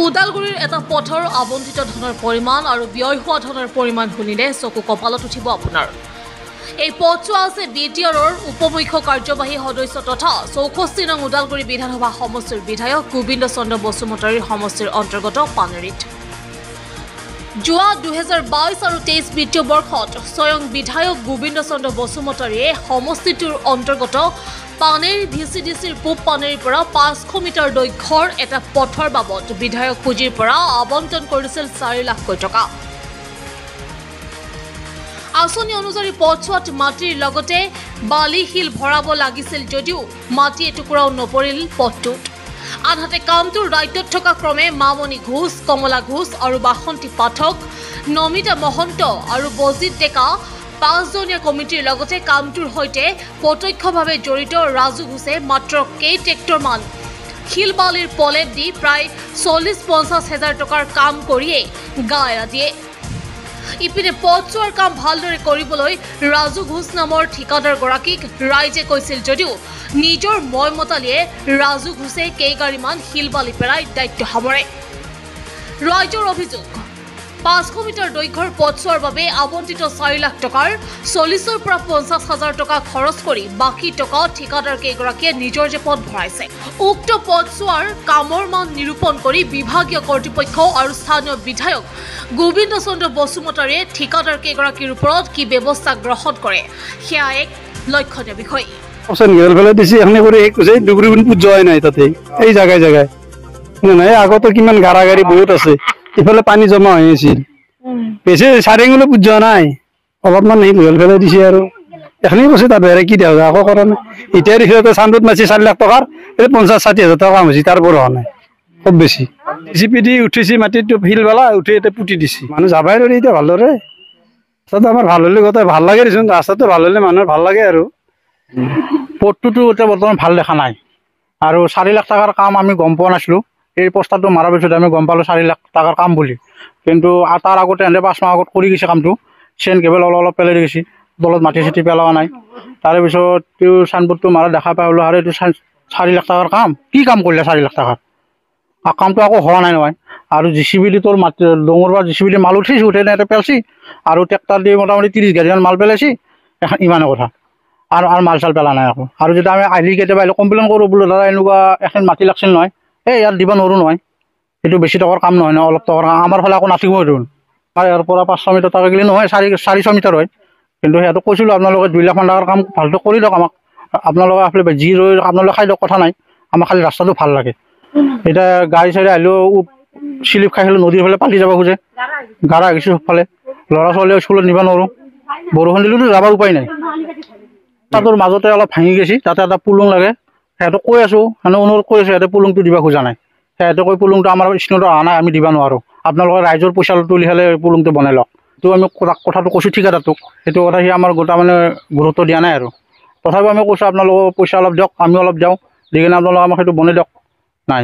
ওদালগুৰিৰ এটা পথৰ আবণ্টিত ধনৰ পৰিমাণ আৰু ব্যয় হোৱা ধনৰ পৰিমাণ শুনিলে চকু কপালত উঠিব আপোনাৰ। এই পথছোৱা আছে BTR-ৰ উপমুখ্য কাৰ্যবাহী সদস্য তথা 64 নং ওদালগুৰি বিধানসভা সমষ্টিৰ বিধায়ক গোবিন্দ চন্দ্ৰ বসুমতাৰীৰ সমষ্টিৰ অন্তৰ্গত পানেৰীত। যোৱা 2022 আৰু 23 বিত্তীয় বৰ্ষত স্বয়ং বিধায়ক গোবিন্দ চন্দ্ৰ বসুমতাৰীয়ে সমষ্টিটোৰ অন্তৰ্গত পানেৰী VCDCৰ পূব পানেৰীৰ পৰা 500 মিটাৰ দৈৰ্ঘ্যৰ এটা পথৰ বাবদ বিধায়ক পুঁজিৰ পৰা আবণ্টন কৰিছিল 4 লাখ টকা। আঁচনি অনুযায়ী পথছোৱাত মাটিৰ লগতে বালি শিল ভৰাব লাগিছিল যদিও মাটি এটুকুৰাও নপৰিল পথটোত। আনহাতে কামটোৰ দায়িত্বত থকা ক্ৰমে মামণি ঘোষ, কমলা ঘোষ আৰু বাসন্তী পাঠক, নমিতা মহন্ত আৰু বজিত ডেকা 5জনীয়া কমিটিৰ লগতে কামটোৰ সৈতে প্ৰত্যক্ষভাৱে জড়িত ৰাজু ঘোষে মাত্ৰ কেইট্ৰেক্টৰমান শিল বালিৰ পলেপ দি প্ৰায় 40-50 হাজাৰ টকাৰ কাম কৰিয়েই গা এৰা দিয়ে। ইপিনে পথছোৱাৰ কাম ভালদৰে কৰিবলৈ ৰাজু ঘোষ নামৰ ঠিকাদাৰগৰাকীক ৰাইজে কৈছিল যদিও নিজৰ ময়মতালিয়ে ৰাজু ঘোষে কেইগাড়ীমান শিল বালি পেলাই দায়িত্ব সামৰে। ৰাইজৰ অভিযোগ, 500 মিটাৰ দৈৰ্ঘ্যৰ পথছোৱাৰ বাবে আবণ্টিত 4 লাখ টকাৰ 40ৰ পৰা 50 হাজাৰ টকা খৰচ কৰি বাকী টকা ঠিকাদাৰ কেইগৰাকীয়ে নিজৰ জেপত ভৰাইছে। উক্ত পথছোৱাৰ কামৰ মান নিৰূপণ কৰি বিভাগীয় কৰ্তৃপক্ষ আৰু স্থানীয় বিধায়ক গোবিন্দ চন্দ্ৰ বসুমতাৰীয়ে ঠিকাদাৰ কেইগৰাকীৰ ওপৰত কি ব্যৱস্থা গ্ৰহণ কৰে সেয়া এক লক্ষণীয় বিষয়। এই জায়গায় জায়গায় আগতো কিমান গাড়া গাড়ী বহুত আছে, ইফালে পানী জমা হৈ আছিল, বেছি চাৰিঙলৈ পুজোৱা নাই, অলপমান হেল ফেলাই দিছে আৰু এখনি কৈছে তাত বেৰে কি দিয়া আকৌ কৰা নাই। এতিয়া দেখিলে চান্দত মাছি 4 লাখ টকাৰ 50-60 হাজাৰ টকা কাম হৈছে, তাৰ পৰা হোৱা নাই খুব বেছি। জিচিপি উঠিছে মাটিটো শিল বেলা উঠি এতিয়া পুতি দিছে, মানুহ যাবাই ধৰি এতিয়া ভালদৰে। ৰাস্তাটো আমাৰ ভাল হলে গোটেই ভাল লাগে দেচোন, ৰাস্তাটো ভাল হলে মানুহৰ ভাল লাগে আৰু। পথটোতো এতিয়া বৰ্তমান ভাল দেখা নাই আৰু 4 লাখ টকাৰ কাম আমি গম পোৱা নাছিলোঁ। এই প্ৰস্তাৱটো মাৰাৰ পিছত আমি গম পালোঁ 4 লাখ টকাৰ কাম বুলি, কিন্তু তাৰ আগতে এনে 5 মাহ আগত কৰি গৈছে কামটো। চেন কেবল অলপ পেলাই গৈছে, তলত মাটি চাটি পেলোৱা নাই। তাৰে পিছত তেওঁ চাইনবোৰ্ডটো মাৰা দেখা পালোঁ আৰু এইটো 4 লাখ টকাৰ কাম, কি কাম কৰিলে 4 লাখ টকাৰ কামটো আকৌ হোৱা নাই নহয়। আৰু JCB দি তোৰ মাটি ডঙৰ বা JCB দি মাল উঠিছে, উঠে এটা পেলাইছে আৰু ট্ৰেক্টৰ দি মোটামুটি 30 গাড়ীমান মাল পেলাইছে, এখন ইমানে কথা আৰু মাল চাল পেলা নাই আকৌ। আৰু যেতিয়া আমি আহিলে কেতিয়াবা আহিলে কমপ্লেইন কৰোঁ বোলো দাদা এনেকুৱা এখন মাটি লাগছিল নহয়, এই ইয়াত দিব নোৱাৰোঁ নহয়, এইটো বেছি টকাৰ কাম নহয় নহয়, অলপ টকাৰ কাম আমাৰ ফালে আকৌ নাথাকিব এইটো। আৰু ইয়াৰ পৰা 500 মিটাৰ টকা গ'লে নহয়, 400 মিটাৰ হয়। কিন্তু সিহঁতক কৈছিলোঁ আপোনালোকে 2 লাখ মান টকাৰ কাম ভালকৈ কৰি দিয়ক আমাক, আপোনালোকে আফালে যি ৰৈ আপোনালোকে খাই দিয়ক, কথা নাই, আমাক খালি ৰাস্তাটো ভাল লাগে। এতিয়া গাড়ী চাড়ী আহিলেও চিলিপ খাই আহিলেও নদীৰ ফালে পালি যাব খোজে, গাড়া আহিছোঁ সবফালে, ল'ৰা ছোৱালীও স্কুলত নিব নোৱাৰোঁ, বৰষুণ দিলেতো যাবৰ উপায় নাই। তাতৰ মাজতে অলপ ভাঙি গৈছে, তাতে এটা পুলুং লাগে, সিহঁতক কৈ আছোঁ, মানে অনুৰোধ কৰি আছোঁ, সিহঁতে পুলুংটো দিব খোজা নাই। সিহঁতে কৈ পুলুংটো আমাৰ স্কুলত অহা নাই, আমি দিব নোৱাৰোঁ, আপোনালোকে ৰাইজৰ পইচা তুলি হ'লে পুলুংটো বনাই লওক। সেইটো আমি কথাটো কৈছোঁ ঠিকাদাৰটোক, সেইটো কথা সি আমাৰ গোটা মানে গুৰুত্ব দিয়া নাই আৰু। তথাপিও আমি কৈছোঁ আপোনালোকক পইচা অলপ দিয়ক, আমি অলপ দিওঁ, দি কিনে আপোনালোকে আমাক সেইটো বনাই দিয়ক, নাই।